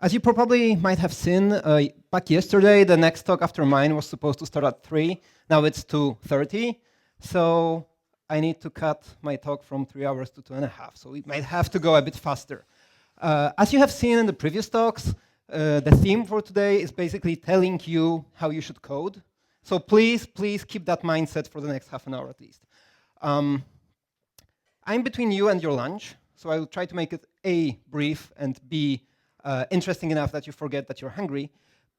As you probably might have seen, back yesterday, the next talk after mine was supposed to start at 3. Now it's 2:30. So I need to cut my talk from 3 hours to 2.5. So it might have to go a bit faster. As you have seen in the previous talks, the theme for today is basically telling you how you should code. So please keep that mindset for the next half an hour at least. I'm between you and your lunch, so I will try to make it A, brief, and B, interesting enough that you forget that you're hungry.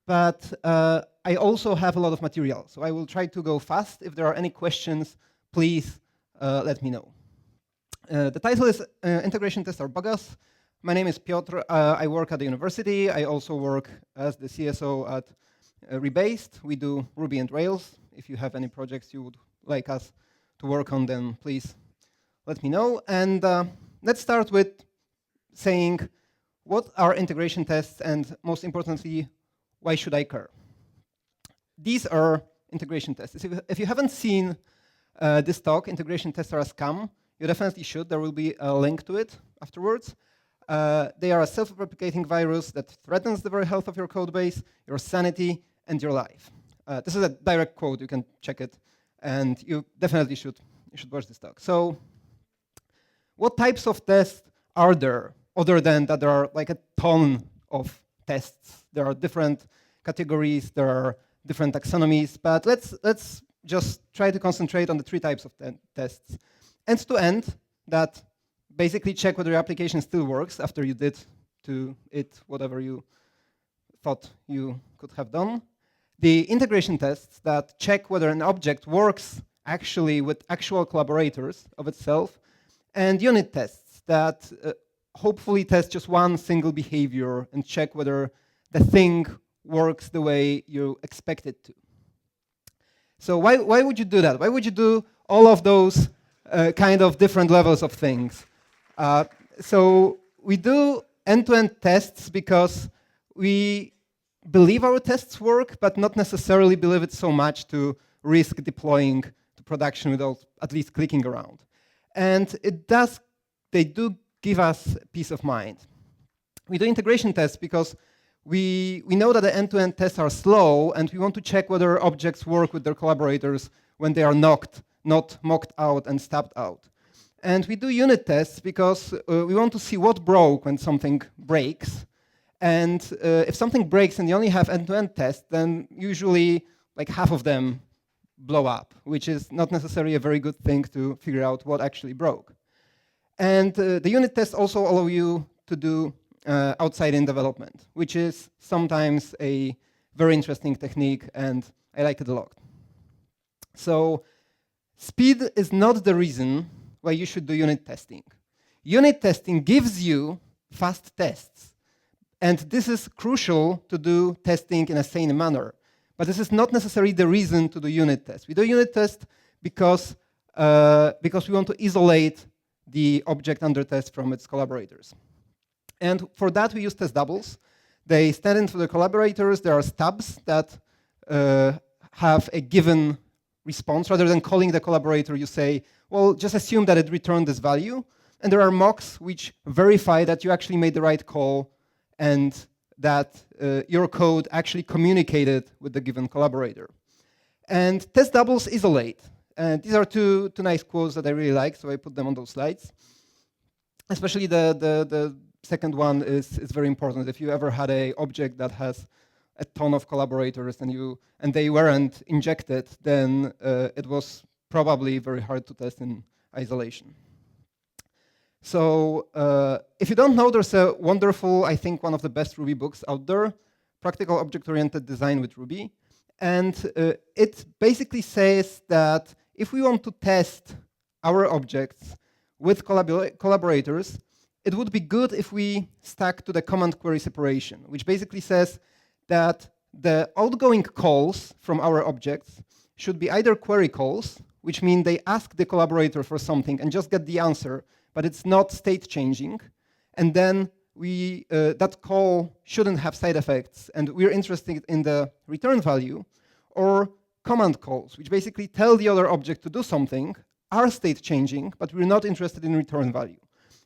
But I also have a lot of material, so I will try to go fast. If there are any questions, please let me know. The title is Integration Tester BOGUS. My name is Piotr. I work at the university. I also work as the CSO at Rebased. We do Ruby and Rails. If you have any projects you would like us to work on, then please let me know. And let's start with saying, what are integration tests, and most importantly, why should I care? These are integration tests. If you haven't seen this talk, Integration Tests Are a Scam, you definitely should. There will be a link to it afterwards. They are a self-replicating virus that threatens the very health of your code base, your sanity, and your life. This is a direct quote. You can check it, and you definitely should watch this talk. So, what types of tests are there, other than that there are like a ton of tests? There are different categories, there are different taxonomies, but let's just try to concentrate on the 3 types of tests. End-to-end, that basically check whether your application still works after you did to it whatever you thought you could have done. The integration tests that check whether an object works actually with actual collaborators of itself. And unit tests that hopefully test just one single behavior and check whether the thing works the way you expect it to. So why would you do that? Why would you do all of those kind of different levels of things? So we do end-to-end tests because we believe our tests work, but not necessarily believe it so much to risk deploying to production without at least clicking around. And they do give us peace of mind. We do integration tests because we know that the end-to-end tests are slow, and we want to check whether objects work with their collaborators when they are not mocked out and stubbed out. And we do unit tests because we want to see what broke when something breaks. And if something breaks and you only have end-to-end tests, then usually like half of them blow up, which is not necessarily a very good thing to figure out what actually broke. And the unit tests also allow you to do outside-in development, which is sometimes a very interesting technique, and I like it a lot. So speed is not the reason why you should do unit testing. Unit testing gives you fast tests, and this is crucial to do testing in a sane manner. But this is not necessarily the reason to do unit tests. We do unit tests because we want to isolate the object under test from its collaborators. And for that, we use test doubles. They stand in for the collaborators. There are stubs that have a given response. Rather than calling the collaborator, you say, well, just assume that it returned this value. And there are mocks which verify that you actually made the right call and that your code actually communicated with the given collaborator. And test doubles isolate. And these are two nice quotes that I really like, so I put them on those slides. Especially the second one is very important. If you ever had an object that has a ton of collaborators and they weren't injected, then it was probably very hard to test in isolation. So if you don't know, there's a wonderful, I think one of the best Ruby books out there, Practical Object-Oriented Design with Ruby. And it basically says that if we want to test our objects with collaborators, it would be good if we stuck to the command query separation, which basically says that the outgoing calls from our objects should be either query calls, which mean they ask the collaborator for something and just get the answer, but it's not state changing. And then that call shouldn't have side effects, and we're interested in the return value, or command calls, which basically tell the other object to do something, are state changing, but we're not interested in return value.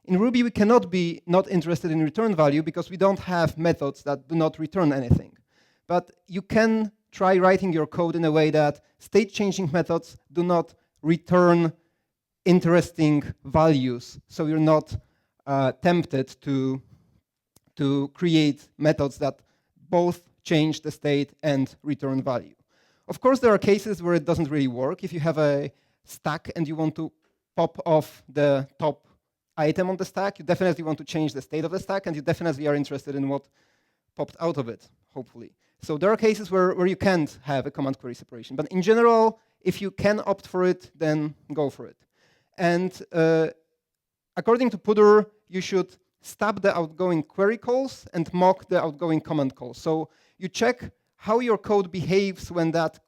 In Ruby, we cannot be not interested in return value because we don't have methods that do not return anything. But you can try writing your code in a way that state-changing methods do not return interesting values, so you're not tempted to create methods that both change the state and return value. Of course, there are cases where it doesn't really work. If you have a stack and you want to pop off the top item on the stack, you definitely want to change the state of the stack, and you definitely are interested in what popped out of it, hopefully. So there are cases where you can't have a command query separation. But in general, if you can opt for it, then go for it. And according to Pudor, you should stub the outgoing query calls and mock the outgoing command calls. So you check how your code behaves when that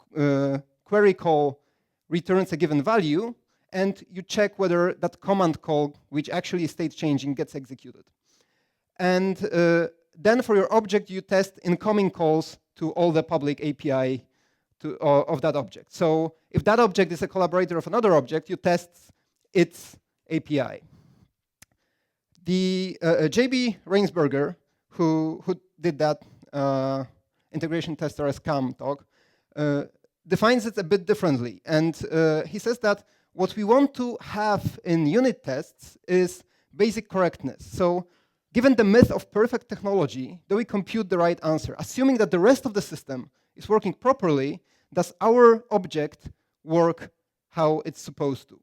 query call returns a given value, and you check whether that command call, which actually is state changing, gets executed. And then for your object, you test incoming calls to all the public API of that object. So if that object is a collaborator of another object, you test its API. The JB Rainsberger, who did that integration tester as scam talk, defines it a bit differently. And he says that what we want to have in unit tests is basic correctness. So given the myth of perfect technology, do we compute the right answer? Assuming that the rest of the system is working properly, does our object work how it's supposed to?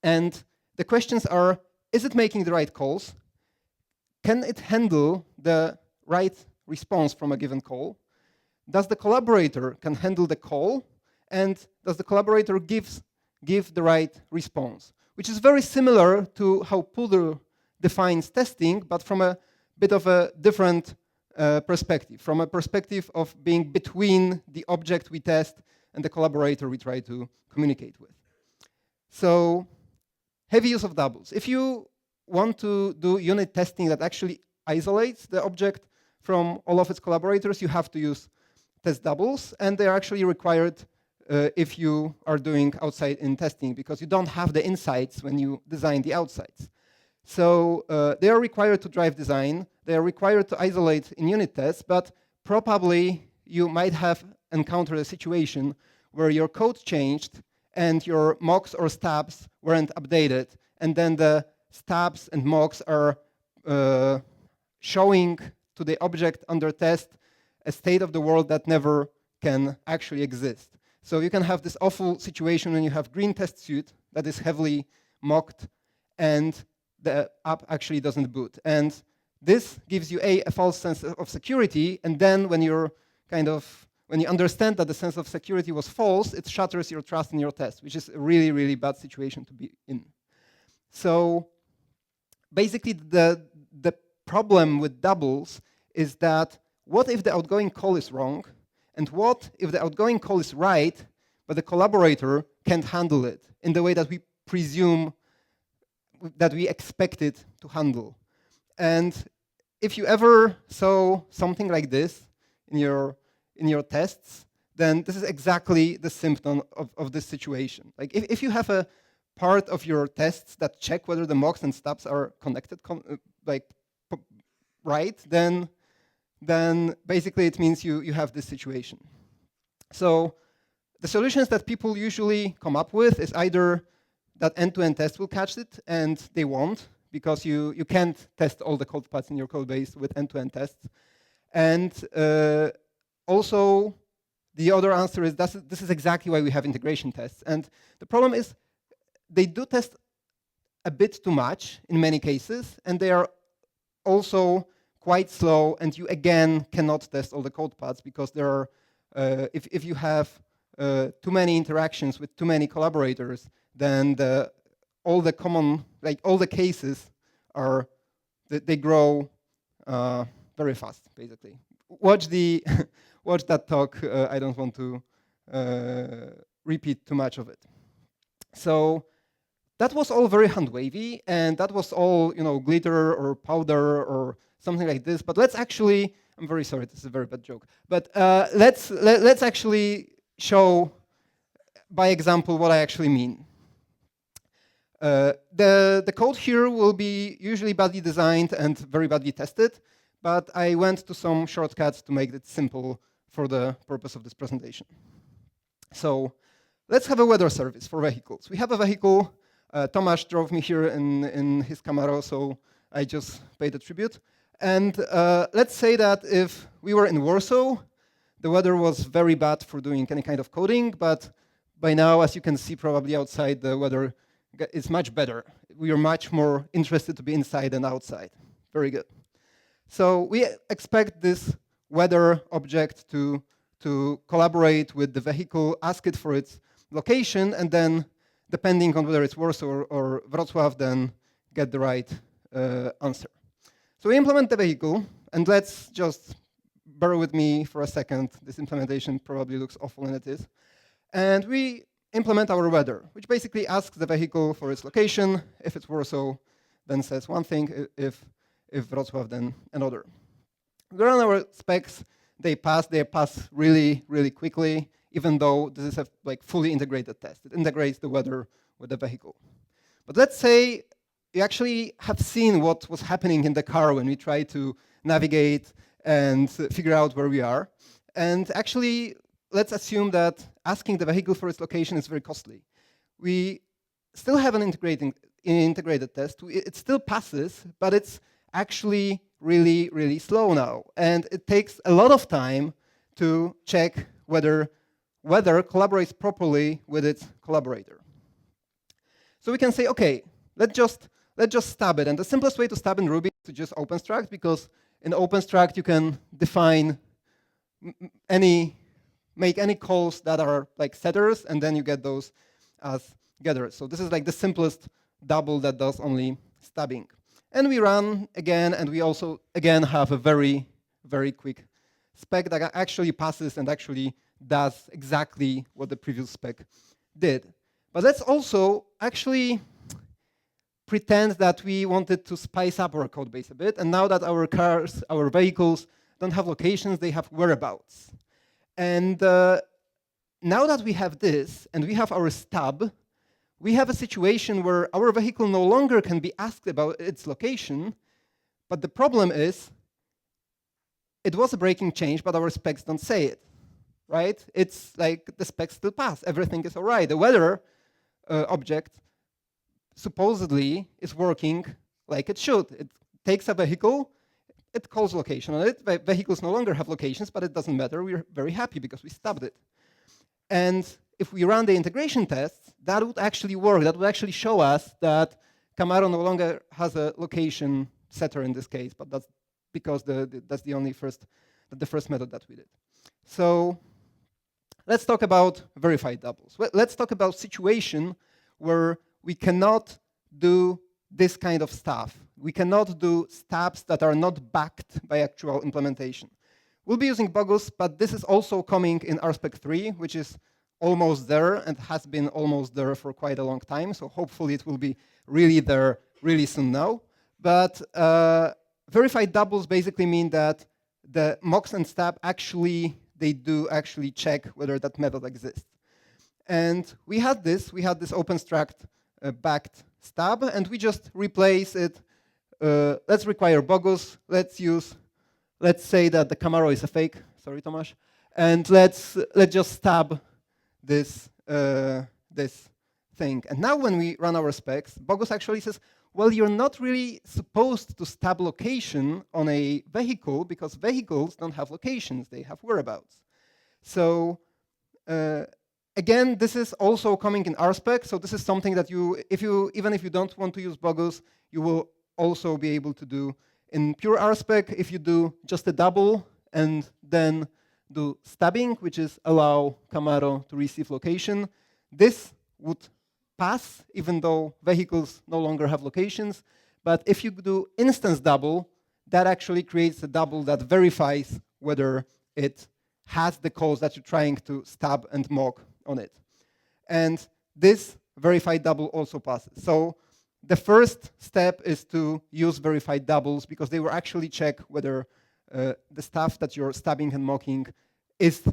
And the questions are, is it making the right calls? Can it handle the right response from a given call? Does the collaborator can handle the call? And does the collaborator give the right response? Which is very similar to how Pudor defines testing, but from a bit of a different perspective, from a perspective of being between the object we test and the collaborator we try to communicate with. So heavy use of doubles. If you want to do unit testing that actually isolates the object from all of its collaborators, you have to use test doubles, and they are actually required if you are doing outside-in testing, because you don't have the insights when you design the outsides. So they are required to drive design, they are required to isolate in unit tests, but probably you might have encountered a situation where your code changed and your mocks or stubs weren't updated, and then the stubs and mocks are showing to the object under test a state of the world that never can actually exist. So you can have this awful situation when you have green test suite that is heavily mocked and the app actually doesn't boot. And this gives you a false sense of security, and then when you're when you understand that the sense of security was false, it shatters your trust in your test, which is a really, really bad situation to be in. So basically the problem with doubles is that what if the outgoing call is wrong? And what if the outgoing call is right, but the collaborator can't handle it in the way that we presume, that we expect it to handle? And if you ever saw something like this in your tests, then this is exactly the symptom of this situation. Like if you have a part of your tests that check whether the mocks and stubs are connected, right, then basically it means you have this situation. So the solutions that people usually come up with is either that end-to-end test will catch it, and they won't, because you can't test all the code paths in your code base with end-to-end tests. And also, the other answer is this is exactly why we have integration tests. And the problem is they do test a bit too much in many cases, and they are also quite slow, and you again cannot test all the code paths because there are, if you have too many interactions with too many collaborators, then all the cases are, they grow very fast, basically. Watch that talk. I don't want to repeat too much of it. So that was all very hand-wavy, and that was all glitter or powder or something like this. But let's actually, I'm very sorry, this is a very bad joke. But let's actually show by example what I actually mean. The code here will be usually badly designed and very badly tested, but I went to some shortcuts to make it simple for the purpose of this presentation. So let's have a weather service for vehicles. We have a vehicle. Tomasz drove me here in his Camaro, so I just paid a tribute. And let's say that if we were in Warsaw, the weather was very bad for doing any kind of coding, but by now, as you can see probably outside, the weather is much better. We are much more interested to be inside than outside. Very good. So we expect this weather object to collaborate with the vehicle, ask it for its location, and then, depending on whether it's Warsaw or Wrocław, then get the right answer. So we implement the vehicle, and let's just bear with me for a second. This implementation probably looks awful, and it is. And we implement our weather, which basically asks the vehicle for its location. If it's Warsaw, then says one thing. If Wrocław, then another. We run our specs. They pass really, really quickly, even though this is a fully integrated test. It integrates the weather with the vehicle. But let's say you actually have seen what was happening in the car when we try to navigate and figure out where we are. And actually, let's assume that asking the vehicle for its location is very costly. We still have an integrated test. It still passes, but it's actually really, really slow now. And it takes a lot of time to check whether weather collaborates properly with its collaborator. So we can say, OK, let's just stub it. And the simplest way to stub in Ruby is to just OpenStruct, because in OpenStruct you can define make any calls that are like setters, and then you get those as getters. So this is like the simplest double that does only stubbing. And we run again, and we also, again, have a very, very quick spec that actually passes and actually does exactly what the previous spec did. But let's also actually pretend that we wanted to spice up our code base a bit. And now that our cars, our vehicles don't have locations, they have whereabouts. And now that we have this, and we have our stub, we have a situation where our vehicle no longer can be asked about its location, but the problem is, it was a breaking change, but our specs don't say it, right? It's like the specs still pass, everything is all right. The weather object supposedly is working like it should. It takes a vehicle, it calls location on it. Vehicles no longer have locations, but it doesn't matter. We're very happy because we stubbed it. And if we run the integration tests, that would actually work. That would actually show us that Camaro no longer has a location setter in this case, but that's because that's the first method that we did. So let's talk about verified doubles. Let's talk about situation where we cannot do this kind of stuff. We cannot do stubs that are not backed by actual implementation. We'll be using BOGUS, but this is also coming in RSpec 3, which is almost there and has been almost there for quite a long time. So hopefully it will be really there really soon now. But verified doubles basically mean that the mocks and stub they do actually check whether that method exists. And we had this OpenStruct backed stub, and we just replace it. Let's require BOGUS. Let's say that the Camaro is a fake. Sorry, Tomasz. And let's just stub this thing. And now when we run our specs, BOGUS actually says, well, you're not really supposed to stub location on a vehicle because vehicles don't have locations, they have whereabouts. So again, this is also coming in RSpec, so this is something that even if you don't want to use BOGUS, you will also be able to do in pure RSpec if you do just a double and then do stubbing, which is allow Camaro to receive location. This would pass, even though vehicles no longer have locations. But if you do instance double, that actually creates a double that verifies whether it has the calls that you're trying to stub and mock on it. And this verified double also passes. So the first step is to use verified doubles because they will actually check whether the stuff that you're stubbing and mocking is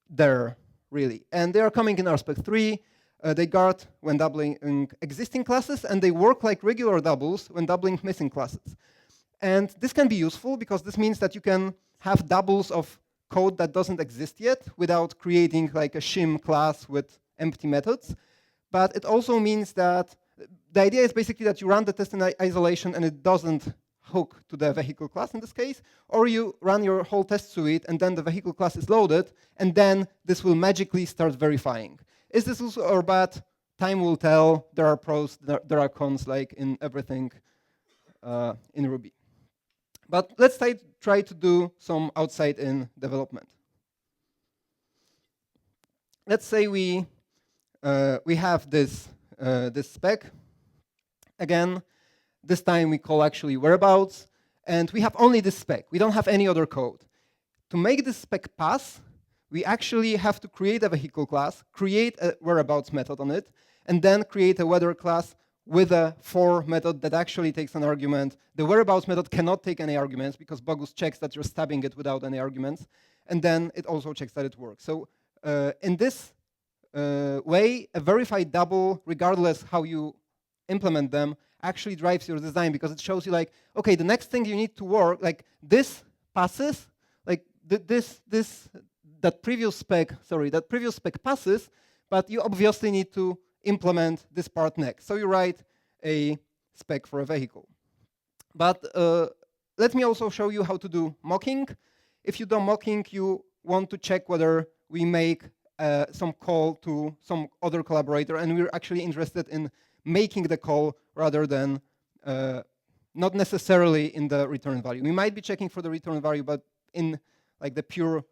there, really. And they are coming in RSpec 3. They guard when doubling existing classes, and they work like regular doubles when doubling missing classes. And this can be useful because this means that you can have doubles of code that doesn't exist yet without creating like a shim class with empty methods. But it also means that the idea is basically that you run the test in isolation and it doesn't hook to the vehicle class in this case, or you run your whole test suite and then the vehicle class is loaded, and then this will magically start verifying. Is this useful or bad? Time will tell. There are pros, there are cons, like in everything in Ruby. But let's try to do some outside-in development. Let's say we have this spec. Again, this time we call actually whereabouts, and we have only this spec. We don't have any other code. To make this spec pass, we actually have to create a vehicle class, create a whereabouts method on it, and then create a weather class with a for method that actually takes an argument. The whereabouts method cannot take any arguments because BOGUS checks that you're stubbing it without any arguments, and then it also checks that it works. So in this way, a verified double, regardless how you implement them, actually drives your design because it shows you like, okay, the next thing you need to work, like this passes, like that previous spec passes, but you obviously need to implement this part next. So you write a spec for a vehicle. But let me also show you how to do mocking. If you do mocking, you want to check whether we make some call to some other collaborator, and we're actually interested in making the call rather than not necessarily in the return value. We might be checking for the return value, but in like the pure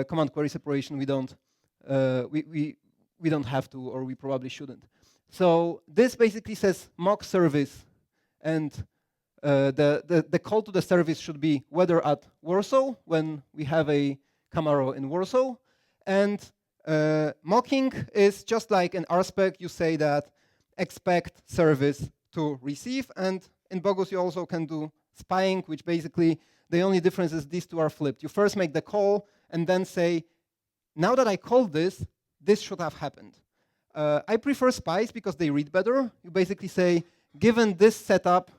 command query separation, we don't have to, or we probably shouldn't. So this basically says mock service, and the call to the service should be whether at Warsaw when we have a Camaro in Warsaw, and mocking is just like an RSpec. You say that expect service to receive, and in BOGUS you also can do spying, which basically the only difference is these two are flipped. You first make the call and then say, now that I called this, this should have happened. I prefer spies because they read better. You basically say, given this setup,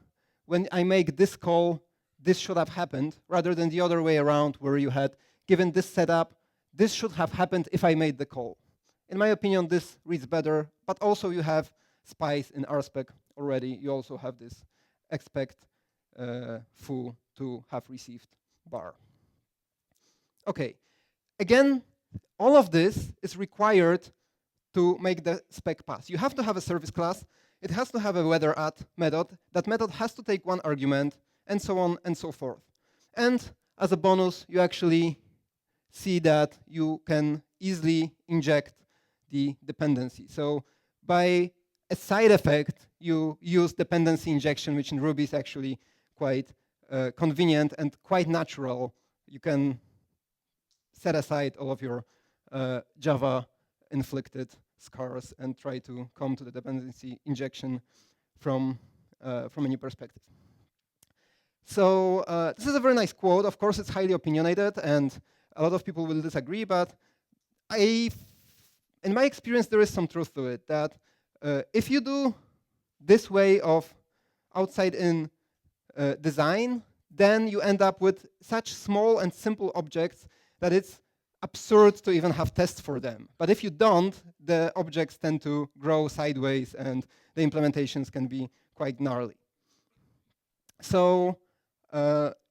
when I make this call, this should have happened, rather than the other way around where you had, given this setup, this should have happened if I made the call. In my opinion, this reads better, but also you have spies in RSpec already. You also have this expect foo to have received bar. Okay, again, all of this is required to make the spec pass. You have to have a service class. It has to have a whether at method. That method has to take one argument, and so on and so forth. And as a bonus, you actually see that you can easily inject the dependency. So by a side effect, you use dependency injection, which in Ruby is actually quite convenient and quite natural. You can set aside all of your Java-inflicted scars and try to come to the dependency injection from a new perspective. So this is a very nice quote. Of course, it's highly opinionated, and a lot of people will disagree, but in my experience, there is some truth to it, that if you do this way of outside-in design, then you end up with such small and simple objects that it's absurd to even have tests for them. But if you don't, the objects tend to grow sideways, and the implementations can be quite gnarly. So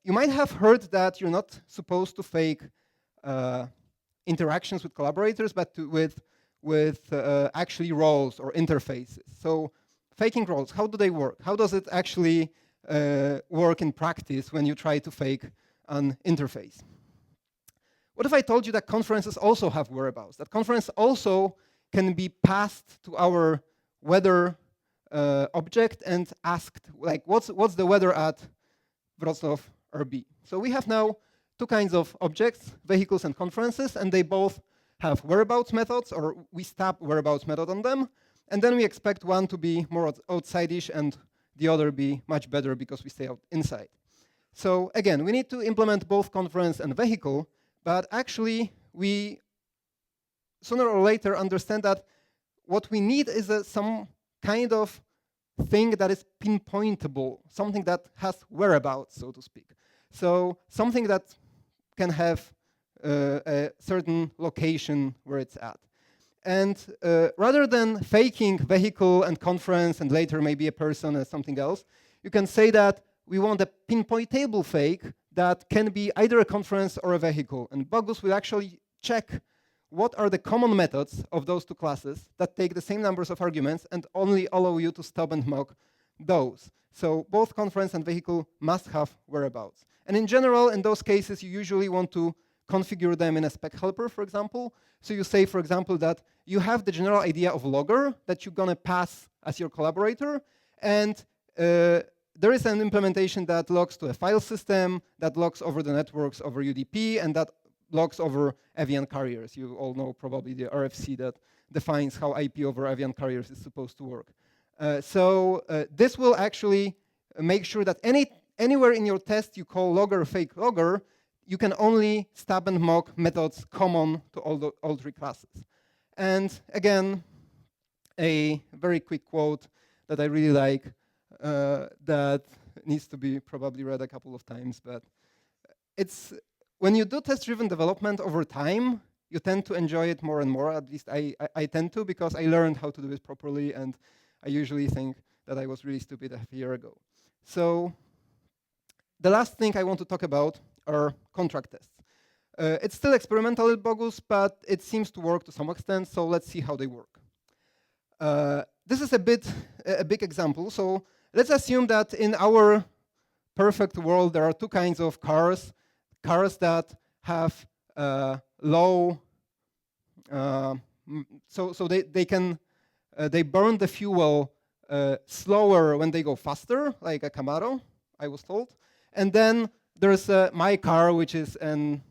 you might have heard that you're not supposed to fake interactions with collaborators, but with actually roles or interfaces. So faking roles, how do they work? How does it actually work in practice when you try to fake an interface? What if I told you that conferences also have whereabouts? That conference also can be passed to our weather object and asked, like, what's the weather at Wrocław RB? So we have now two kinds of objects, vehicles and conferences, and they both have whereabouts methods, or we stab whereabouts method on them, and then we expect one to be more outside-ish and the other be much better because we stay out inside. So again, we need to implement both conference and vehicle, but actually we sooner or later understand that what we need is some kind of thing that is pinpointable, something that has whereabouts, so to speak. So something that can have a certain location where it's at. And rather than faking vehicle and conference and later maybe a person or something else, you can say that we want a pinpointable fake that can be either a conference or a vehicle. And BOGUS will actually check what are the common methods of those two classes that take the same numbers of arguments and only allow you to stub and mock those. So both conference and vehicle must have whereabouts. And in general, in those cases, you usually want to configure them in a spec helper, for example. So you say, for example, that you have the general idea of logger that you're going to pass as your collaborator. And there is an implementation that logs to a file system, that logs over the networks over UDP, and that logs over avian carriers. You all know probably the RFC that defines how IP over avian carriers is supposed to work. So this will actually make sure that anywhere in your test you call logger fake logger, you can only stub and mock methods common to all three classes. And again, a very quick quote that I really like that needs to be probably read a couple of times, but it's when you do test-driven development over time, you tend to enjoy it more and more. At least I tend to, because I learned how to do it properly, and I usually think that I was really stupid a year ago. So the last thing I want to talk about are contract tests. It's still experimental at BOGUS, but it seems to work to some extent, so let's see how they work. This is a big example. So let's assume that in our perfect world, there are two kinds of cars that have low, so they burn the fuel slower when they go faster, like a Camaro, I was told. And then there's my car, which is an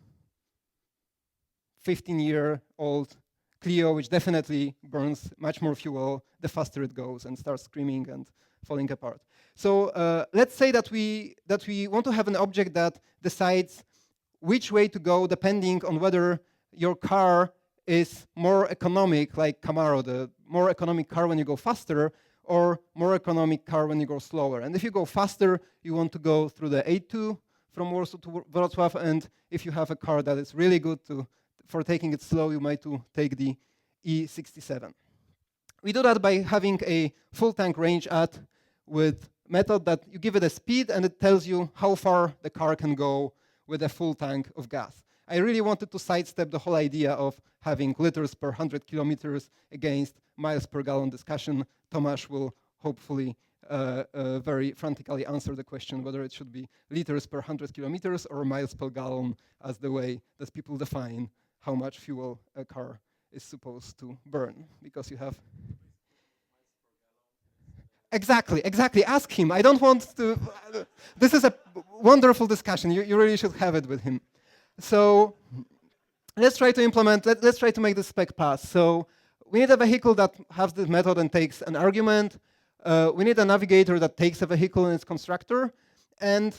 15-year-old Clio, which definitely burns much more fuel the faster it goes and starts screaming and falling apart. So let's say that we want to have an object that decides which way to go depending on whether your car is more economic, like Camaro, the more economic car when you go faster, or more economic car when you go slower. And if you go faster, you want to go through the A2 from Warsaw to Wrocław, and if you have a car that is really good for taking it slow, you might take the E67. We do that by having a full tank range add with method that you give it a speed and it tells you how far the car can go with a full tank of gas. I really wanted to sidestep the whole idea of having liters per 100 kilometers against miles per gallon discussion. Tomasz will hopefully very frantically answer the question whether it should be liters per 100 kilometers or miles per gallon as the way that people define how much fuel a car is supposed to burn, because you have... Exactly. Ask him. I don't want to... This is a wonderful discussion. You really should have it with him. So let's try to implement, let's try to make the spec pass. So we need a vehicle that has this method and takes an argument. We need a navigator that takes a vehicle in its constructor. And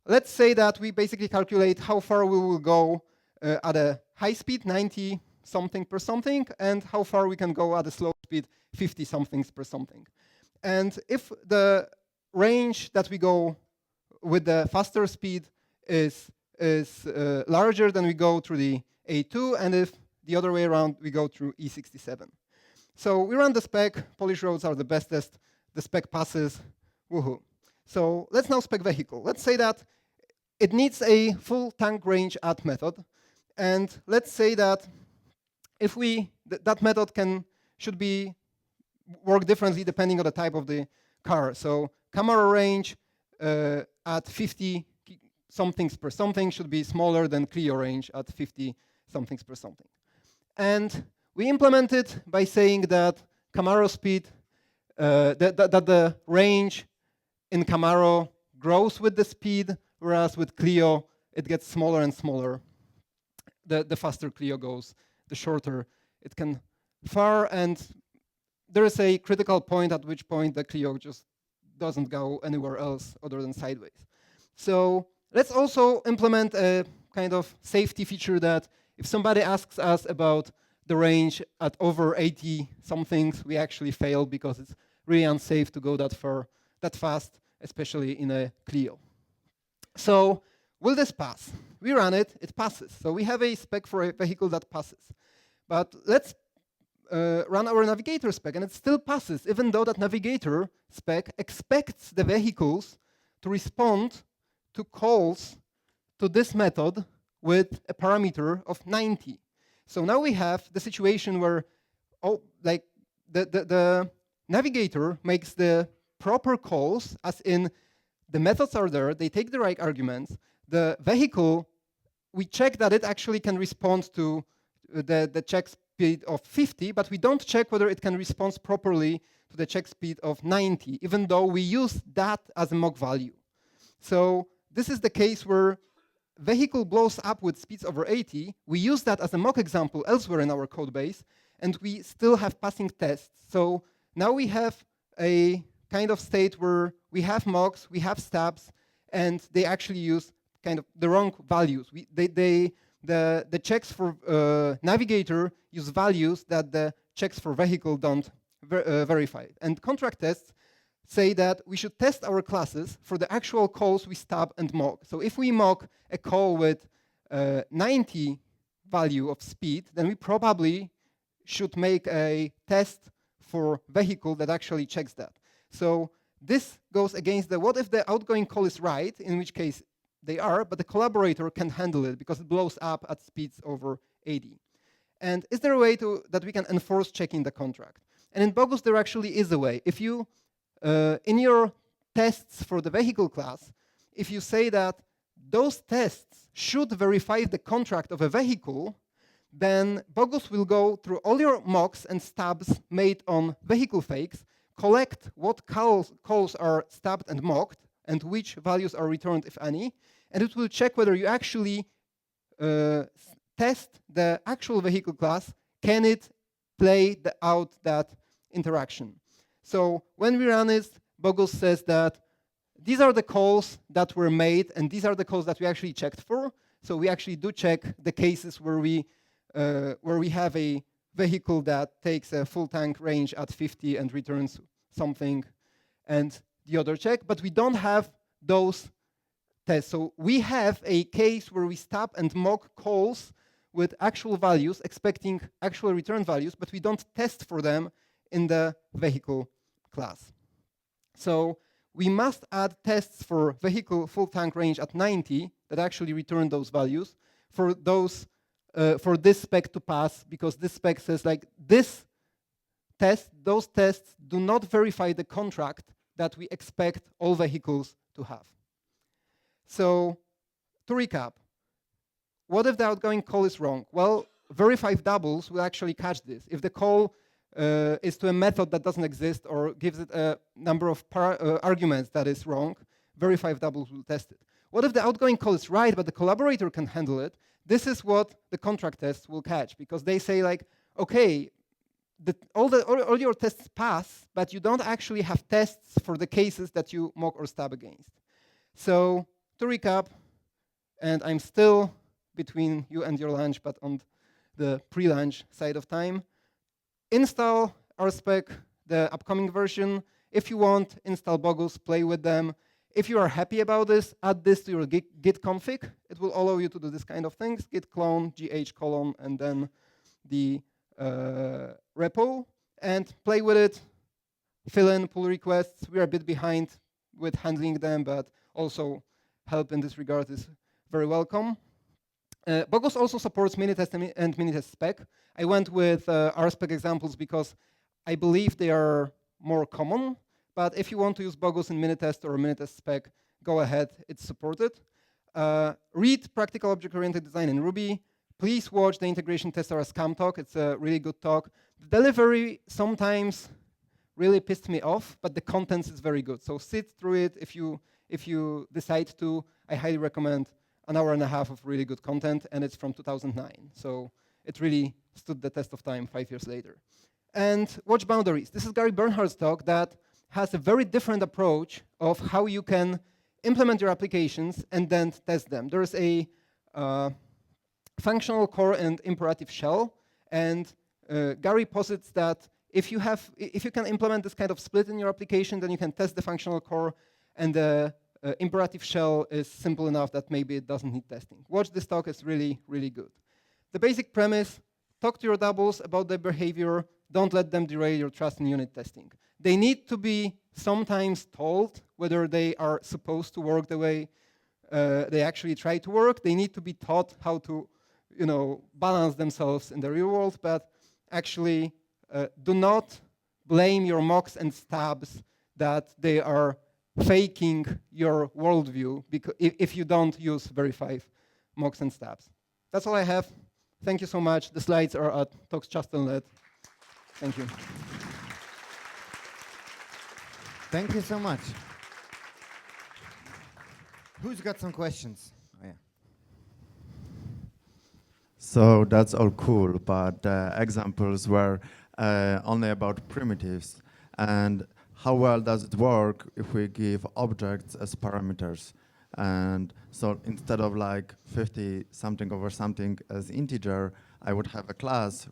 let's say that we basically calculate how far we will go at a high speed, 90 something per something, and how far we can go at a slow speed, 50 somethings per something. And if the range that we go with the faster speed is larger, then we go through the A2, and if the other way around, we go through E67. So we run the spec. Polish roads are the bestest. The spec passes. Woohoo. So let's now spec vehicle. Let's say that it needs a full tank range add method. And let's say that if that method should be work differently depending on the type of the car. So Camaro range at 50 somethings per something should be smaller than Clio range at 50 somethings per something. And we implement it by saying that Camaro speed, that the range in Camaro grows with the speed, whereas with Clio it gets smaller and smaller. The faster Clio goes, the shorter it can far, and there is a critical point at which point the Clio just doesn't go anywhere else other than sideways. So let's also implement a kind of safety feature that if somebody asks us about the range at over 80 somethings, we actually fail because it's really unsafe to go that far, that fast, especially in a Clio. So will this pass? We run it, it passes. So we have a spec for a vehicle that passes. But let's run our navigator spec, and it still passes, even though that navigator spec expects the vehicles to respond to calls to this method with a parameter of 90. So now we have the situation where the navigator makes the proper calls, as in the methods are there, they take the right arguments. The vehicle, we check that it actually can respond to the check speed of 50, but we don't check whether it can respond properly to the check speed of 90, even though we use that as a mock value. So this is the case where vehicle blows up with speeds over 80. We use that as a mock example elsewhere in our code base, and we still have passing tests. So now we have a kind of state where we have mocks, we have stubs, and they actually use kind of the wrong values. The checks for navigator use values that the checks for vehicle don't verify. And contract tests say that we should test our classes for the actual calls we stub and mock. So if we mock a call with 90 value of speed, then we probably should make a test for vehicle that actually checks that. So this goes against the what if the outgoing call is right, in which case they are, but the collaborator can't handle it because it blows up at speeds over 80. And is there a way that we can enforce checking the contract? And in BOGUS, there actually is a way. If you, in your tests for the vehicle class, if you say that those tests should verify the contract of a vehicle, then BOGUS will go through all your mocks and stubs made on vehicle fakes, collect what calls are stubbed and mocked, and which values are returned, if any, and it will check whether you actually test the actual vehicle class. Can it play out that interaction? So when we run it, BOGUS says that these are the calls that were made, and these are the calls that we actually checked for. So we actually do check the cases where we have a vehicle that takes a full tank range at 50 and returns something, and the other check, but we don't have those tests. So we have a case where we stub and mock calls with actual values, expecting actual return values, but we don't test for them in the vehicle class. So we must add tests for vehicle full tank range at 90 that actually return those values for those for this spec to pass, because this spec says like this test, those tests do not verify the contract that we expect all vehicles to have. So to recap, what if the outgoing call is wrong? Well, verify doubles will actually catch this. If the call is to a method that doesn't exist or gives it a number of arguments that is wrong, verify doubles will test it. What if the outgoing call is right, but the collaborator can handle it? This is what the contract tests will catch, because they say like, okay, all your tests pass, but you don't actually have tests for the cases that you mock or stub against. So to recap, and I'm still between you and your lunch, but on the pre-lunch side of time, install our spec, the upcoming version. If you want, install BOGUS, play with them. If you are happy about this, add this to your git config. It will allow you to do this kind of things, git clone, gh colon, and then the repo, and play with it, fill in pull requests. We are a bit behind with handling them, but also help in this regard is very welcome. BOGUS also supports minitest and minitest spec. I went with RSpec examples because I believe they are more common, but if you want to use BOGUS in minitest or minitest spec, go ahead, it's supported. Read Practical Object-Oriented Design in Ruby. Please watch the Integration Tester Scam talk, it's a really good talk. The delivery sometimes really pissed me off, but the content is very good. So sit through it if you decide to. I highly recommend an hour and a half of really good content, and it's from 2009. So it really stood the test of time 5 years later. And watch Boundaries. This is Gary Bernhardt's talk that has a very different approach of how you can implement your applications and then test them. There's a functional core and imperative shell, and Gary posits that if you can implement this kind of split in your application, then you can test the functional core, and the imperative shell is simple enough that maybe it doesn't need testing. Watch this talk, it's really, really good. The basic premise: talk to your doubles about their behavior. Don't let them derail your trust in unit testing. They need to be sometimes told whether they are supposed to work the way they actually try to work. They need to be taught how to, balance themselves in the real world. But actually, do not blame your mocks and stabs that they are faking your worldview because if you don't use verify mocks and stabs. That's all I have. Thank you so much. The slides are at talks.chastel.net. Thank you. Thank you so much. Who's got some questions? Oh, yeah. So that's all cool, but the examples were only about primitives. And how well does it work if we give objects as parameters? And so instead of like 50 something over something as integer, I would have a class,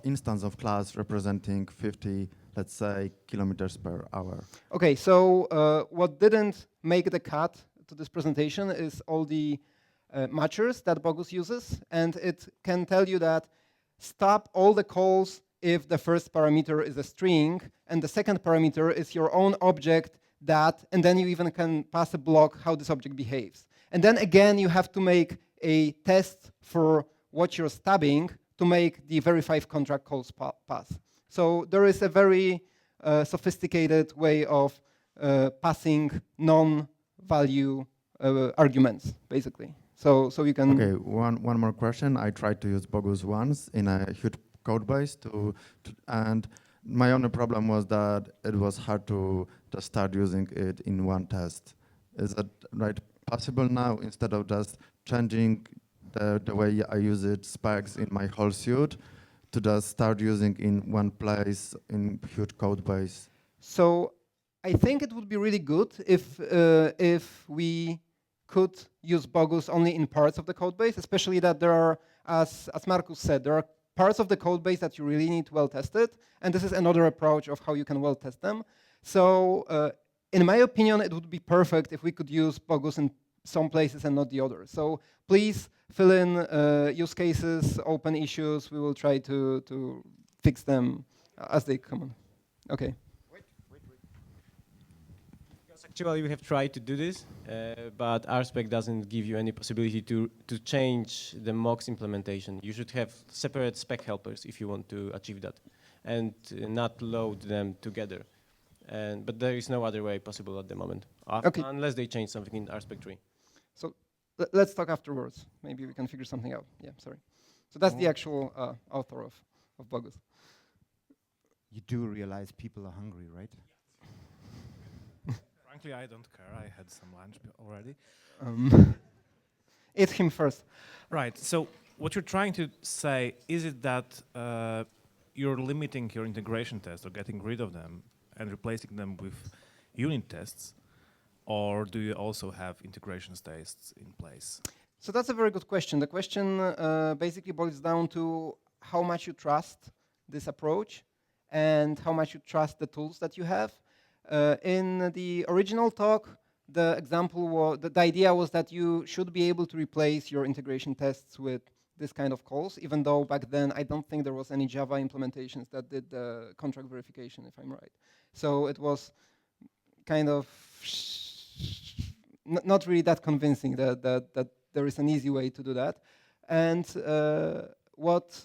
instance of class representing 50, let's say, kilometers per hour. Okay, so what didn't make the cut to this presentation is all the matchers that BOGUS uses, and it can tell you that stop all the calls if the first parameter is a string, and the second parameter is your own object that, and then you even can pass a block how this object behaves. And then again, you have to make a test for what you're stubbing to make the verify contract calls pass. So there is a very sophisticated way of passing non-value arguments, basically. So you can. Okay, one more question. I tried to use BOGUS once in a huge code base and my only problem was that it was hard to just start using it in one test. Is that right? Possible now, instead of just changing the way I use it specs in my whole suite, to just start using in one place in huge code base? So I think it would be really good if we could use BOGUS only in parts of the code base, especially that there are, as Markus said, there are parts of the code base that you really need well tested, and this is another approach of how you can well test them. So in my opinion, it would be perfect if we could use BOGUS in some places and not the others. So please fill in use cases, open issues. We will try to fix them as they come on. Okay. Actually, we have tried to do this, but RSpec doesn't give you any possibility to change the mocks implementation. You should have separate spec helpers if you want to achieve that, and not load them together. But there is no other way possible at the moment, okay, unless they change something in RSpec 3. So let's talk afterwards. Maybe we can figure something out. Yeah, sorry. So that's the actual author of BOGUS. You do realize people are hungry, right? Frankly, I don't care. I had some lunch already. Eat him first. Right. So what you're trying to say, is it that you're limiting your integration tests or getting rid of them and replacing them with unit tests, or do you also have integration tests in place? So that's a very good question. The question basically boils down to how much you trust this approach and how much you trust the tools that you have. In the original talk, the example was, the idea was that you should be able to replace your integration tests with this kind of calls, even though back then I don't think there was any Java implementations that did the contract verification, if I'm right. So it was kind of not really that convincing that there is an easy way to do that. And what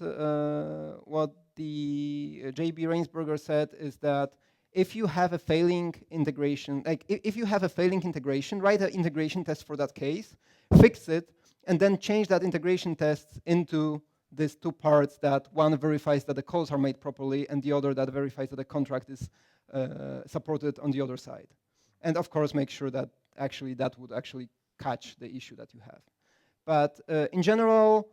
the JB Rainsberger said is that if you have a failing integration, like if you have a failing integration, write an integration test for that case, fix it, and then change that integration test into these two parts, that one verifies that the calls are made properly and the other that verifies that the contract is supported on the other side. And of course, make sure that actually that would actually catch the issue that you have. But in general,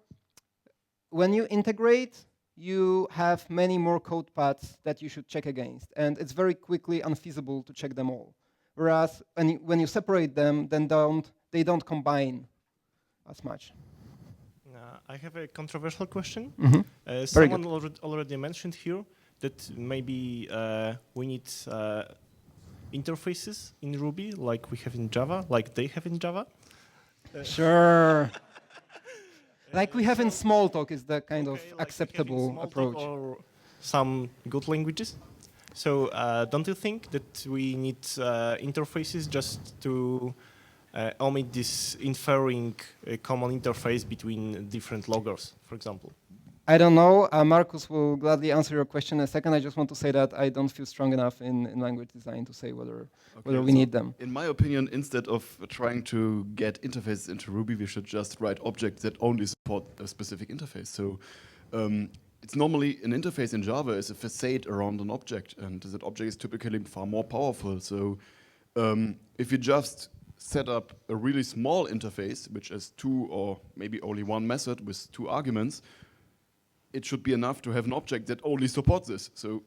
when you integrate, you have many more code paths that you should check against, and it's very quickly unfeasible to check them all. Whereas when you separate them, then they don't combine as much. I have a controversial question. Mhm. Very Someone already mentioned here that maybe we need interfaces in Ruby like we have in Java, like they have in Java. Sure. Like we have in Smalltalk is the kind of Okay, like we have in acceptable Smalltalk approach. or some good languages. So don't you think that we need interfaces just to omit this inferring a common interface between different loggers, for example? I don't know. Marcus will gladly answer your question in a second. I just want to say that I don't feel strong enough in language design to say whether we need them. In my opinion, instead of trying to get interfaces into Ruby, we should just write objects that only support a specific interface. So it's normally an interface in Java is a facade around an object, and that object is typically far more powerful. So if you just set up a really small interface, which has 2 or maybe only 1 method with 2 arguments, it should be enough to have an object that only supports this. So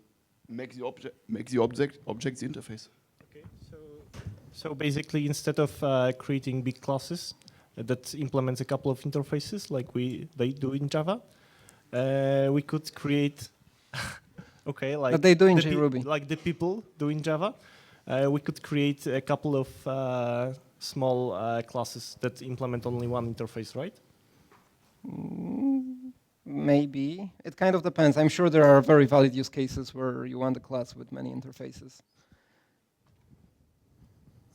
make the object the interface. Okay, so basically, instead of creating big classes that implements a couple of interfaces like they do in Java, we could create okay, like But they do in JRuby. like the people do in Java. We could create a couple of small classes that implement only one interface, right? Maybe. It kind of depends. I'm sure there are very valid use cases where you want a class with many interfaces.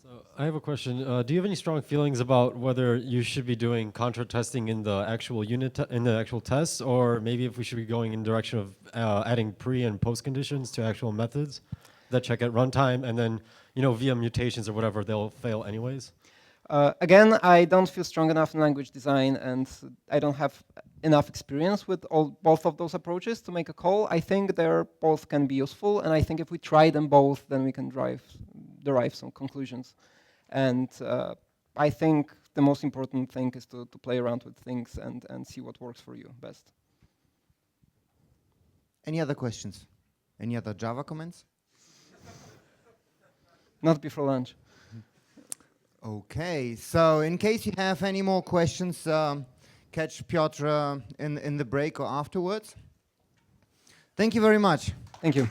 So I have a question. Do you have any strong feelings about whether you should be doing contra testing in the actual in the actual tests, or maybe if we should be going in the direction of adding pre and post conditions to actual methods that check at runtime, and then via mutations or whatever they'll fail anyways? Again, I don't feel strong enough in language design, and I don't have enough experience with both of those approaches to make a call. I think both can be useful, and I think if we try them both, then we can derive some conclusions. And I think the most important thing is to play around with things and see what works for you best. Any other questions? Any other Java comments? Not before lunch. Okay, so in case you have any more questions, catch Piotr in the break or afterwards. Thank you very much. Thank you.